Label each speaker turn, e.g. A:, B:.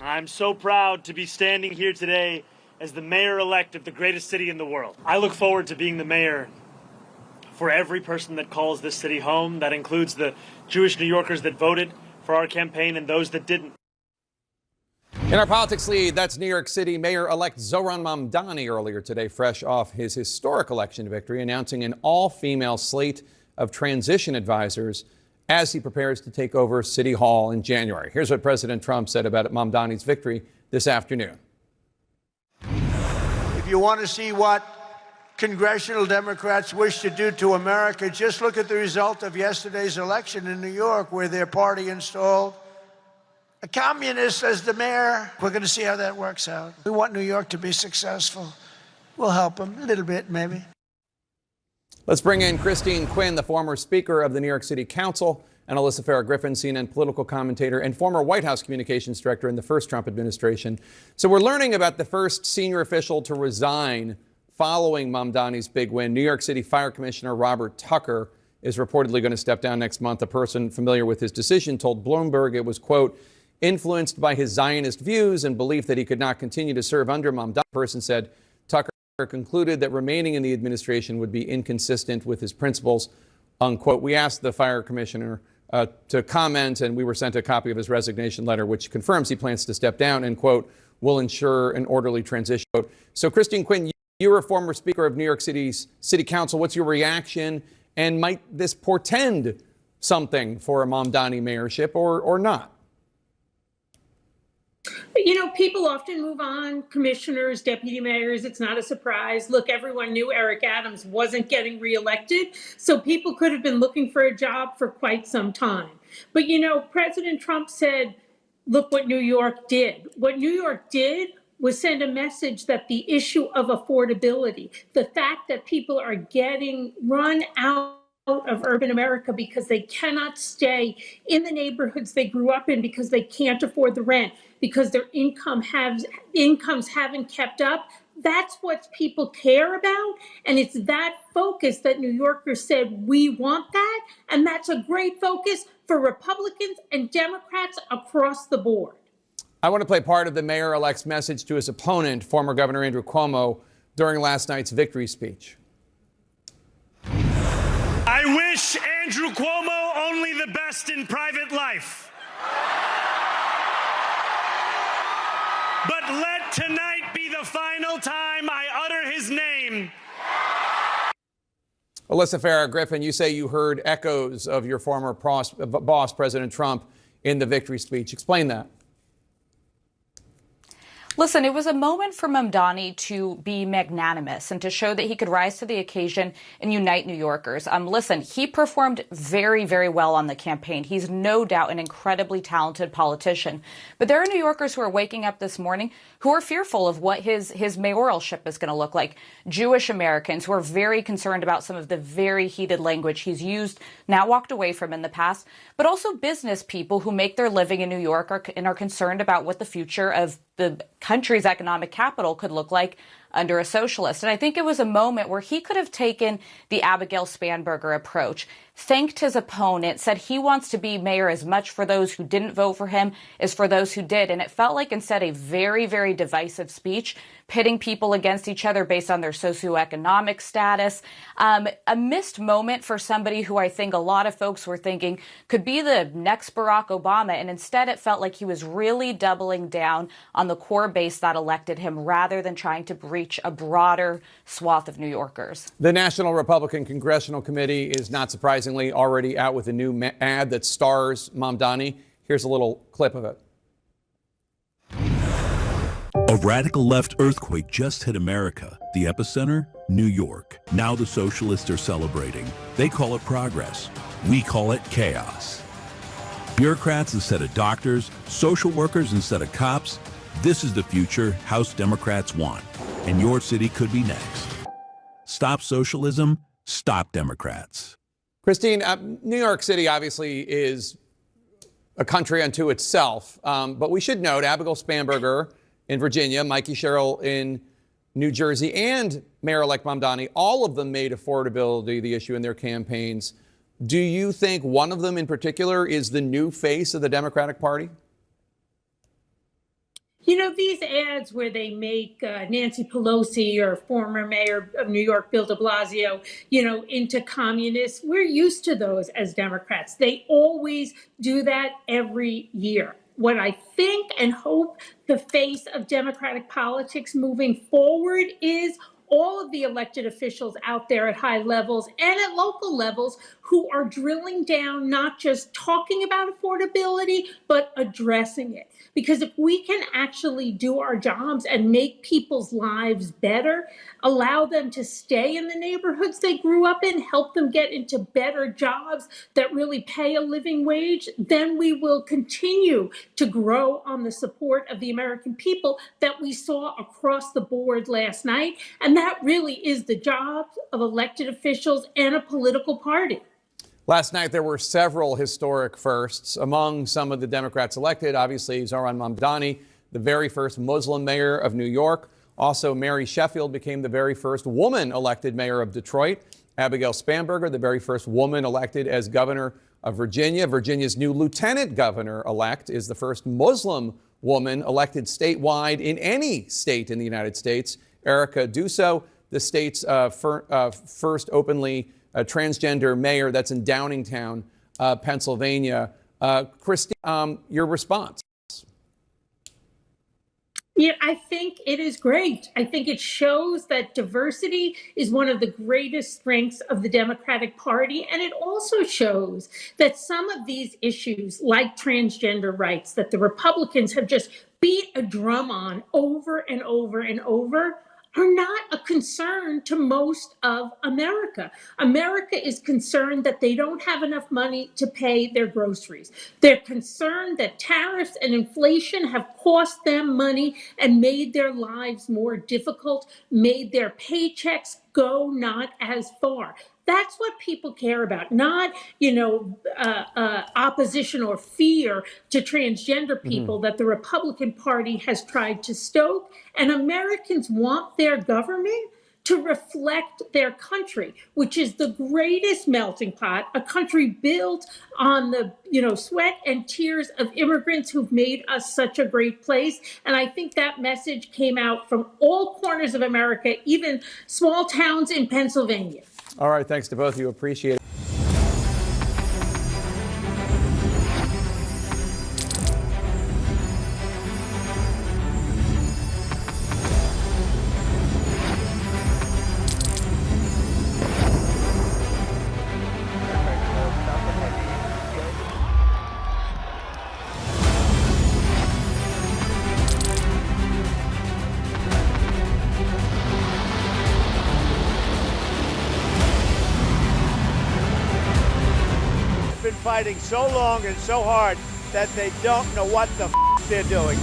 A: I'm so proud to be standing here today as the mayor-elect of the greatest city in the world. I look forward to being the mayor for every person that calls this city home. That includes the Jewish New Yorkers that voted for our campaign and those that didn't.
B: In our politics lead, that's New York City Mayor-elect Zohran Mamdani earlier today, fresh off his historic election victory, announcing an all-female slate of transition advisors as he prepares to take over City Hall in January. Here's what President Trump said about Mamdani's victory this afternoon.
C: If you want to see what congressional Democrats wish to do to America, just look at the result of yesterday's election in New York, where their party installed a communist as the mayor. We're going to see how that works out. We want New York to be successful. We'll help them a little bit, maybe.
B: Let's bring in Christine Quinn, the former Speaker of the New York City Council, and Alyssa Farah-Griffin, CNN political commentator and former White House communications director in the first Trump administration. So we're learning about the first senior official to resign following Mamdani's big win. New York City Fire Commissioner Robert Tucker is reportedly going to step down next month. A person familiar with his decision told Bloomberg it was, quote, influenced by his Zionist views and belief that he could not continue to serve under Mamdani. The person said Tucker concluded that remaining in the administration would be inconsistent with his principles, unquote. We asked the fire commissioner to comment, and we were sent a copy of his resignation letter, which confirms he plans to step down and, quote, will ensure an orderly transition. So, Christine Quinn, you're a former Speaker of New York City's City Council. What's your reaction? And might this portend something for a Mamdani mayorship or not?
D: You know, people often move on, commissioners, deputy mayors. It's not a surprise. Look, everyone knew Eric Adams wasn't getting reelected, so people could have been looking for a job for quite some time. But, you know, President Trump said, look what New York did. What New York did was send a message that the issue of affordability, the fact that people are getting run out of urban America because they cannot stay in the neighborhoods they grew up in because they can't afford the rent, because their incomes haven't kept up. That's what people care about. And it's that focus that New Yorkers said, we want that. And that's a great focus for Republicans and Democrats across the board.
B: I want to play part of the mayor-elect's message to his opponent, former Governor Andrew Cuomo, during last night's victory speech.
A: I wish Andrew Cuomo only the best in private life. But let tonight be the final time I utter his name.
B: Alyssa Farah-Griffin, you say you heard echoes of your former boss, President Trump, in the victory speech. Explain that.
E: Listen, it was a moment for Mamdani to be magnanimous and to show that he could rise to the occasion and unite New Yorkers. Listen, he performed very, very well on the campaign. He's no doubt an incredibly talented politician. But there are New Yorkers who are waking up this morning who are fearful of what his mayoralship is going to look like. Jewish Americans who are very concerned about some of the very heated language he's used, now walked away from in the past, but also business people who make their living in New York and are concerned about what the future of the country's economic capital could look like under a socialist. And I think it was a moment where he could have taken the Abigail Spanberger approach, thanked his opponent, said he wants to be mayor as much for those who didn't vote for him as for those who did. And it felt like instead a very, very divisive speech, pitting people against each other based on their socioeconomic status. A missed moment for somebody who I think a lot of folks were thinking could be the next Barack Obama. And instead it felt like he was really doubling down on the core base that elected him rather than trying to reach a broader swath of New Yorkers.
B: The National Republican Congressional Committee is not surprisingly already out with a new ad that stars Mamdani. Here's a little clip of it.
F: A radical left earthquake just hit America. The epicenter, New York. Now the socialists are celebrating. They call it progress. We call it chaos. Bureaucrats instead of doctors, social workers instead of cops. This is the future House Democrats want, and your city could be next. Stop socialism, stop Democrats.
B: Christine, New York City obviously is a country unto itself, but we should note Abigail Spanberger in Virginia, Mikey Sherrill in New Jersey, and Mayor-elect Mamdani, all of them made affordability the issue in their campaigns. Do you think one of them in particular is the new face of the Democratic Party?
D: You know, these ads where they make Nancy Pelosi or former mayor of New York, Bill de Blasio, into communists, we're used to those as Democrats. They always do that every year. What I think and hope the face of Democratic politics moving forward is all of the elected officials out there at high levels and at local levels who are drilling down, not just talking about affordability, but addressing it. Because if we can actually do our jobs and make people's lives better, allow them to stay in the neighborhoods they grew up in, help them get into better jobs that really pay a living wage, then we will continue to grow on the support of the American people that we saw across the board last night. And that really is the job of elected officials and a political party.
B: Last night, there were several historic firsts. Among some of the Democrats elected, obviously, Zohran Mamdani, the very first Muslim mayor of New York. Also, Mary Sheffield became the very first woman elected mayor of Detroit. Abigail Spanberger, the very first woman elected as governor of Virginia. Virginia's new lieutenant governor-elect is the first Muslim woman elected statewide in any state in the United States. Erica Dusso, the state's first openly transgender mayor. That's in Downingtown, Pennsylvania. Christine, your response?
D: Yeah, I think it is great. I think it shows that diversity is one of the greatest strengths of the Democratic Party. And it also shows that some of these issues, like transgender rights, that the Republicans have just beat a drum on over and over and over, are not a concern to most of America. America is concerned that they don't have enough money to pay their groceries. They're concerned that tariffs and inflation have cost them money and made their lives more difficult, made their paychecks go not as far. That's what people care about, not, opposition or fear to transgender people that the Republican Party has tried to stoke. And Americans want their government to reflect their country, which is the greatest melting pot, a country built on the, sweat and tears of immigrants who've made us such a great place. And I think that message came out from all corners of America, even small towns in Pennsylvania.
B: All right, thanks to both of you. Appreciate it.
C: Been fighting so long and so hard that they don't know what the they're doing.